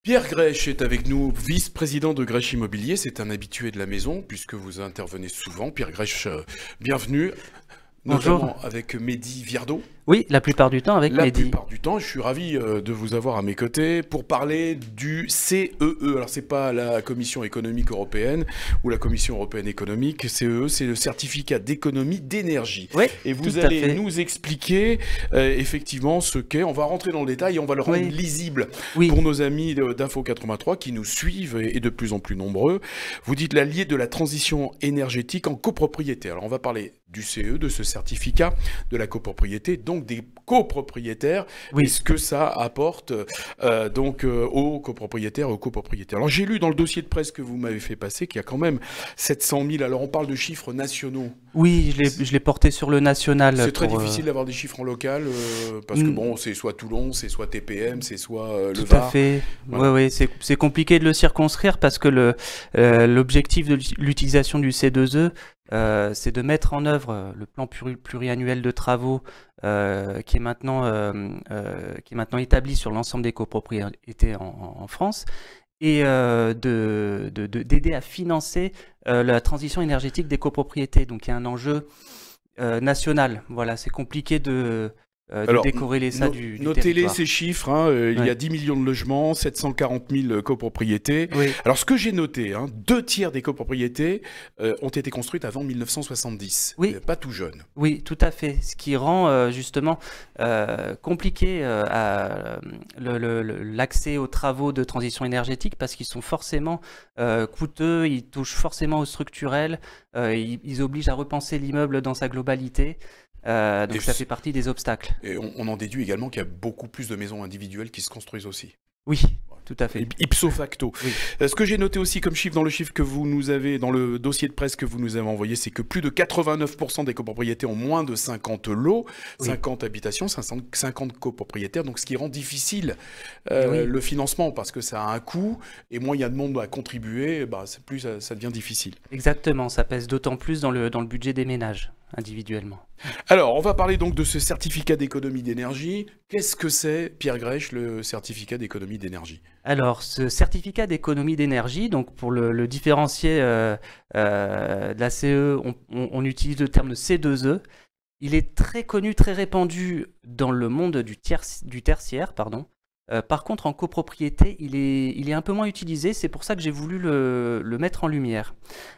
Pierre Grech est avec nous, vice-président de Grech Immobilier. C'est un habitué de la maison puisque vous intervenez souvent. Pierre Grech, bienvenue, Bonjour. notamment avec Mehdi Viardot. Oui, la plupart du temps avec La Mehdi. plupart du temps, je suis ravi de vous avoir à mes côtés pour parler du CEE. Alors, c'est pas la Commission économique européenne ou la Commission européenne économique. CEE, c'est le certificat d'économie d'énergie. Oui, Et vous tout à allez fait. nous expliquer effectivement ce qu'est. On va rentrer dans le détail et on va le rendre Oui. lisible Oui, pour nos amis d'Info 83 qui nous suivent et de plus en plus nombreux. Vous dites l'allié de la transition énergétique en copropriété. Alors, on va parler du CE, de ce certificat de la copropriété, donc des copropriétaires, oui. et ce que ça apporte aux copropriétaires et aux copropriétaires. Alors j'ai lu dans le dossier de presse que vous m'avez fait passer qu'il y a quand même 700 000, alors on parle de chiffres nationaux. Oui, je l'ai porté sur le national. C'est très pour, difficile d'avoir des chiffres en local, parce que bon, c'est soit Toulon, c'est soit TPM, c'est soit le Tout à Var. fait. Voilà. Oui, c'est compliqué de le circonscrire parce que l'objectif de l'utilisation du C2E, c'est de mettre en œuvre le plan pluriannuel de travaux qui est maintenant établi sur l'ensemble des copropriétés en France et d'aider à financer la transition énergétique des copropriétés. Donc il y a un enjeu national. Voilà, c'est compliqué de décorréler ça du notez-les territoire. ces chiffres, hein, il y a 10 millions de logements, 740 000 copropriétés. Oui. Alors ce que j'ai noté, 2 tiers des copropriétés ont été construites avant 1970, Oui. pas tout jeune. Oui, tout à fait. Ce qui rend justement compliqué l'accès aux travaux de transition énergétique parce qu'ils sont forcément coûteux, ils touchent forcément au structurel, ils obligent à repenser l'immeuble dans sa globalité. Donc Et ça fait partie des obstacles. Et on en déduit également qu'il y a beaucoup plus de maisons individuelles qui se construisent aussi. Oui, tout à fait. Ipso facto. Oui. Ce que j'ai noté aussi comme chiffre dans le chiffre que vous nous avez, dans le dossier de presse que vous nous avez envoyé, c'est que plus de 89% des copropriétés ont moins de 50 lots, Oui. 50 habitations, 50 copropriétaires, donc ce qui rend difficile Oui. le financement parce que ça a un coût et moins il y a de monde à contribuer, plus ça devient difficile. Exactement, ça pèse d'autant plus dans le budget des ménages, individuellement. Alors, on va parler donc de ce certificat d'économie d'énergie. Qu'est-ce que c'est, Pierre Grech, le certificat d'économie d'énergie? Alors, ce certificat d'économie d'énergie, donc pour le différencier de la CE, on utilise le terme de C2E. Il est très connu, très répandu dans le monde du tertiaire, pardon. Par contre, en copropriété, il est un peu moins utilisé. C'est pour ça que j'ai voulu le mettre en lumière.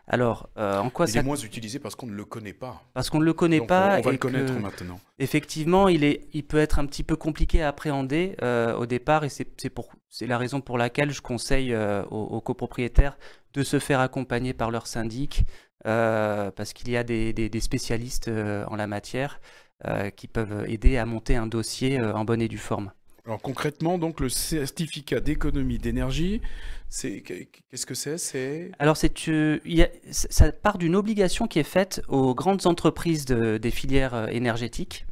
Alors, en quoi Il ça... est moins utilisé parce qu'on ne le connaît pas. Parce qu'on ne le connaît Donc, pas. on va et le connaître que, maintenant. effectivement, il peut être un petit peu compliqué à appréhender au départ. Et c'est la raison pour laquelle je conseille aux copropriétaires de se faire accompagner par leur syndic. Parce qu'il y a des spécialistes en la matière qui peuvent aider à monter un dossier en bonne et due forme. Alors concrètement, donc le certificat d'économie d'énergie, qu'est-ce que c'est? Alors ça part d'une obligation qui est faite aux grandes entreprises des filières énergétiques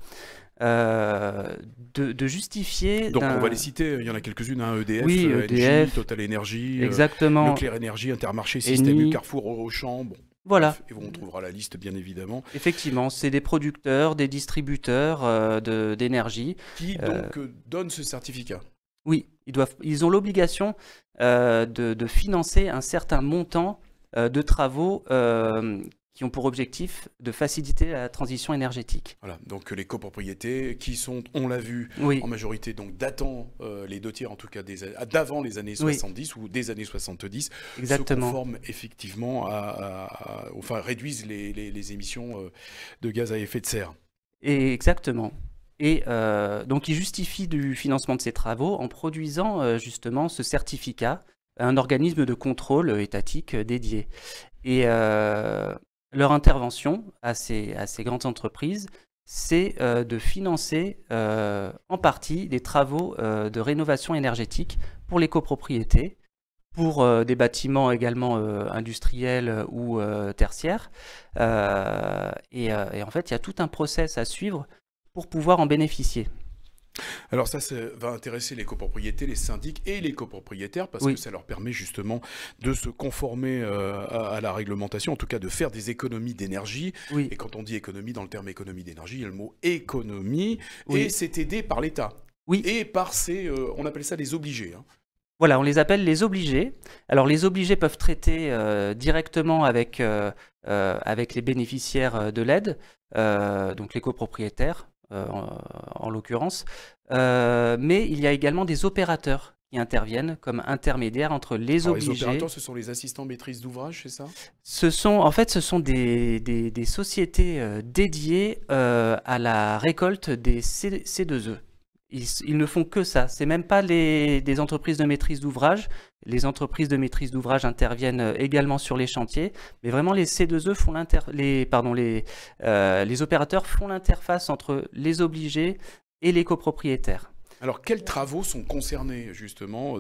de justifier. Donc on va les citer, il y en a quelques-unes, EDF, Oui, Engie, EDF, Total Énergie, exactement. Nucléaire Énergie, Intermarché, Système U, Eni. Carrefour, Auchan, bon. Voilà. Et on trouvera la liste bien évidemment. Effectivement, c'est des producteurs, des distributeurs d'énergie. Qui donc donnent ce certificat? Oui, ils ont l'obligation de financer un certain montant de travaux qui ont pour objectif de faciliter la transition énergétique. Voilà, donc les copropriétés qui sont, on l'a vu, Oui. en majorité donc datant les 2 tiers en tout cas d'avant les années 70 ou des années 70, Exactement. se conforment effectivement enfin réduisent les émissions de gaz à effet de serre. Et exactement. Et donc, ils justifient du financement de ces travaux en produisant justement ce certificat à un organisme de contrôle étatique dédié. Et leur intervention à ces grandes entreprises, c'est de financer en partie des travaux de rénovation énergétique pour les copropriétés, pour des bâtiments également industriels ou tertiaires. Et en fait, il y a tout un process à suivre pour pouvoir en bénéficier. Alors ça va intéresser les copropriétés, les syndics et les copropriétaires parce Oui. que ça leur permet justement de se conformer à la réglementation, en tout cas de faire des économies d'énergie. Oui. Et quand on dit économie, dans le terme économie d'énergie, il y a le mot économie Oui. et c'est aidé par l'État. Oui. Et par on appelle ça des obligés. Voilà, on les appelle les obligés. Alors les obligés peuvent traiter directement avec les bénéficiaires de l'aide, donc les copropriétaires en l'occurrence, mais il y a également des opérateurs qui interviennent comme intermédiaires entre les Alors, les obligés. opérateurs, ce sont les assistants maîtrise d'ouvrage, c'est ça? En fait, ce sont des sociétés dédiées à la récolte des C2E. Ils ne font que ça. C'est même pas des entreprises de maîtrise d'ouvrage. Les entreprises de maîtrise d'ouvrage interviennent également sur les chantiers, mais vraiment les C2E font les opérateurs font l'interface entre les obligés et les copropriétaires. Alors, quels travaux sont concernés justement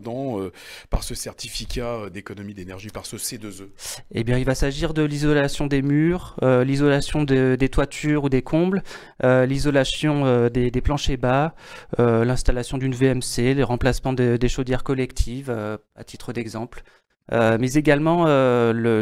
par ce certificat d'économie d'énergie, par ce C2E? Eh bien, il va s'agir de l'isolation des murs, l'isolation des toitures ou des combles, l'isolation des planchers bas, l'installation d'une VMC, le remplacement des chaudières collectives, à titre d'exemple. Mais également,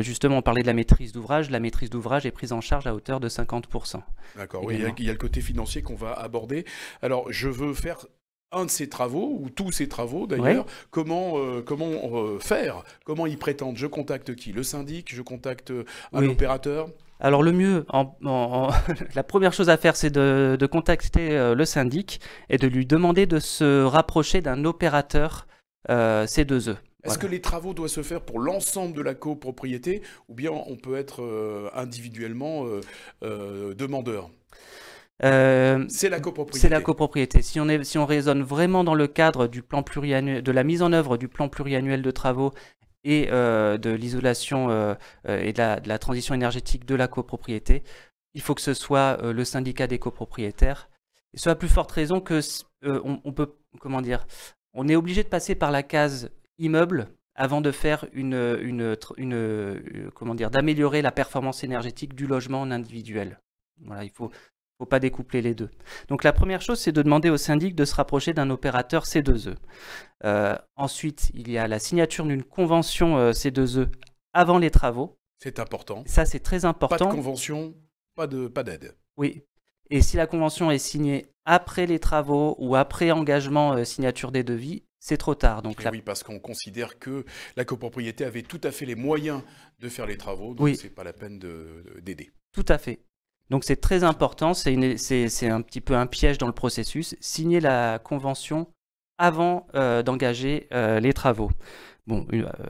justement, on parlait de la maîtrise d'ouvrage. La maîtrise d'ouvrage est prise en charge à hauteur de 50%. D'accord, oui, il y a le côté financier qu'on va aborder. Alors, je veux faire un de ces travaux, ou tous ces travaux d'ailleurs. Ouais. Comment faire? Comment y prétendre? Je contacte qui? Le syndic? Je contacte un Oui. opérateur? Alors le mieux, la première chose à faire, c'est de contacter le syndic et de lui demander de se rapprocher d'un opérateur C2E. Est-ce Voilà. que les travaux doivent se faire pour l'ensemble de la copropriété, ou bien on peut être individuellement demandeur? C'est la copropriété. C'est la copropriété. Si on raisonne vraiment dans le cadre du plan pluriannuel, de la mise en œuvre du plan pluriannuel de travaux et de l'isolation et de la transition énergétique de la copropriété, il faut que ce soit le syndicat des copropriétaires. Et ce à plus forte raison que on peut, comment dire, on est obligé de passer par la case immeuble avant de faire comment dire, d'améliorer la performance énergétique du logement en individuel. Voilà, il faut pas découpler les deux. Donc la première chose, c'est de demander au syndic de se rapprocher d'un opérateur C2E. Ensuite, il y a la signature d'une convention C2E avant les travaux. C'est important. Ça, c'est très important. Pas de convention, pas d'aide. Oui. Et si la convention est signée après les travaux ou après engagement, signature des devis, c'est trop tard. Donc Oui, parce qu'on considère que la copropriété avait tout à fait les moyens de faire les travaux, donc oui, c'est pas la peine d'aider. Tout à fait. Donc c'est très important, c'est un petit peu un piège dans le processus. Signer la convention avant d'engager les travaux. Bon,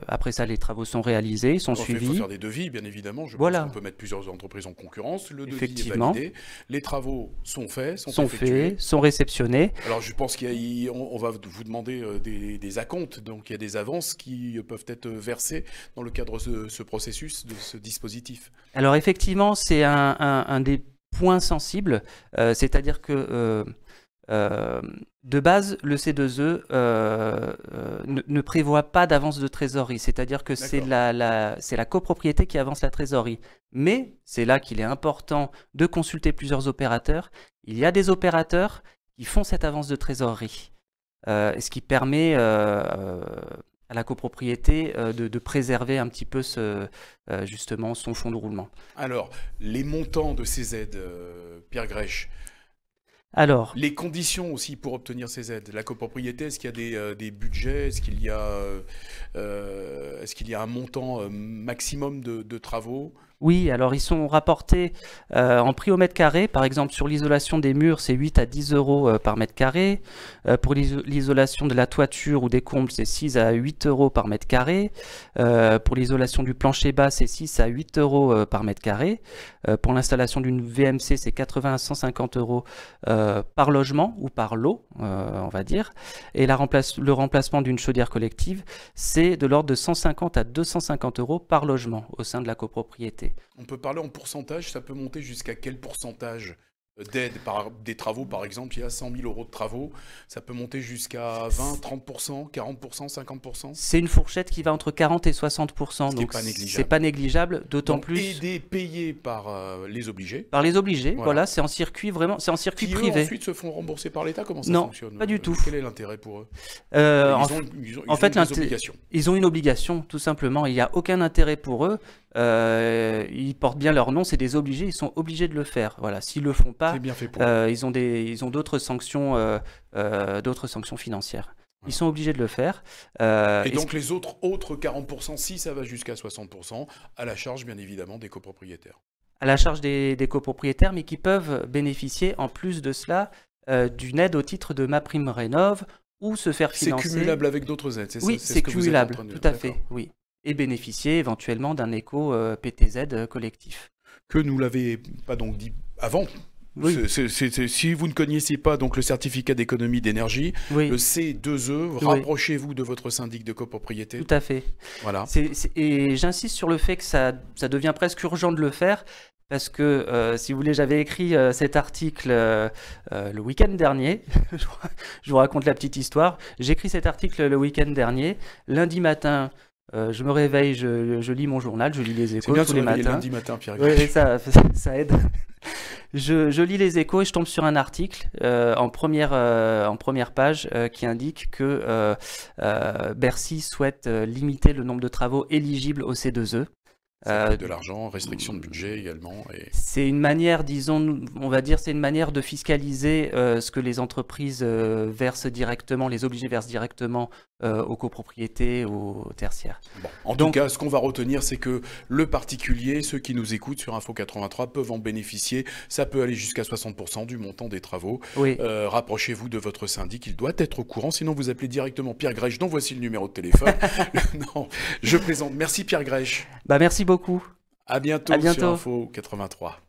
après ça, les travaux sont réalisés, ils sont suivis. Il faut faire des devis, bien évidemment. Je Voilà. pense qu'on peut mettre plusieurs entreprises en concurrence. Le devis est Effectivement. validé. Les travaux sont faits, sont faits, sont réceptionnés. Alors, je pense qu'on va vous demander des acomptes. Donc, il y a des avances qui peuvent être versées dans le cadre de ce processus, de ce dispositif. Alors, effectivement, c'est un des points sensibles. C'est-à-dire que de base, le C2E ne prévoit pas d'avance de trésorerie, c'est-à-dire que c'est la copropriété qui avance la trésorerie. Mais c'est là qu'il est important de consulter plusieurs opérateurs. Il y a des opérateurs qui font cette avance de trésorerie, ce qui permet à la copropriété de préserver un petit peu justement son fonds de roulement. Alors, les montants de ces aides, Pierre Grech, alors, les conditions aussi pour obtenir ces aides. La copropriété, est-ce qu'il y a des budgets? Est-ce qu'il y a un montant maximum de travaux? Oui, alors ils sont rapportés en prix au mètre carré. Par exemple, sur l'isolation des murs, c'est 8 à 10 euros par mètre carré. Pour l'isolation de la toiture ou des combles, c'est 6 à 8 euros par mètre carré. Pour l'isolation du plancher bas, c'est 6 à 8 euros par mètre carré. Pour l'installation d'une VMC, c'est 80 à 150 euros par logement ou par lot, on va dire. Et le remplacement d'une chaudière collective, c'est de l'ordre de 150 à 250 euros par logement au sein de la copropriété. On peut parler en pourcentage, ça peut monter jusqu'à quel pourcentage d'aide par des travaux, par exemple, il y a 100 000 euros de travaux, ça peut monter jusqu'à 20, 30%, 40%, 50%? C'est une fourchette qui va entre 40 et 60%, donc c'est pas négligeable, d'autant plus... Aider, payé par les obligés. Par les obligés, voilà, c'est en circuit vraiment, c'est en circuit privé. Eux, ensuite se font rembourser par l'État, comment ça fonctionne? Non, pas du tout. Quel est l'intérêt pour eux? Ils ont des obligations. Ils ont une obligation, tout simplement, il n'y a aucun intérêt pour eux. Ils portent bien leur nom, c'est des obligés, ils sont obligés de le faire. Voilà, s'ils le font pas, bien fait pour eux. ils ont d'autres sanctions financières. Ils sont obligés de le faire. Et donc les autres 40%, si ça va jusqu'à 60%, à la charge bien évidemment des copropriétaires. À la charge des copropriétaires, mais qui peuvent bénéficier en plus de cela d'une aide au titre de MaPrimeRénov' ou se faire financer. C'est cumulable avec d'autres aides, c'est oui, ça? c'est cumulable, tout à fait, oui. Et bénéficier éventuellement d'un éco-PTZ collectif. Que nous l'avez pas donc dit avant. Oui. Si vous ne connaissiez pas donc le certificat d'économie d'énergie, oui. le C2E, rapprochez-vous de votre syndic de copropriété. Tout à fait. Voilà. Et j'insiste sur le fait que ça devient presque urgent de le faire, parce que, si vous voulez, j'avais écrit cet article le week-end dernier. Je vous raconte la petite histoire. J'écris cet article le week-end dernier. Lundi matin, je me réveille, je lis mon journal, je lis les Échos tous les matins. Lundi matin, Pierre. Oui, ça aide. Je lis les Échos et je tombe sur un article en première page qui indique que Bercy souhaite limiter le nombre de travaux éligibles au C2E. Ça coûte de l'argent, restriction de budget également. C'est une manière, disons, on va dire, c'est une manière de fiscaliser ce que les entreprises versent directement, les obligés versent directement aux copropriétés, aux tertiaires. Bon, en tout cas, ce qu'on va retenir, c'est que le particulier, ceux qui nous écoutent sur Info 83 peuvent en bénéficier. Ça peut aller jusqu'à 60% du montant des travaux. Oui. Rapprochez-vous de votre syndic, il doit être au courant. Sinon, vous appelez directement Pierre Grèche, dont voici le numéro de téléphone. Non, je plaisante. Merci Pierre Grèche. Merci beaucoup. À bientôt sur Info 83.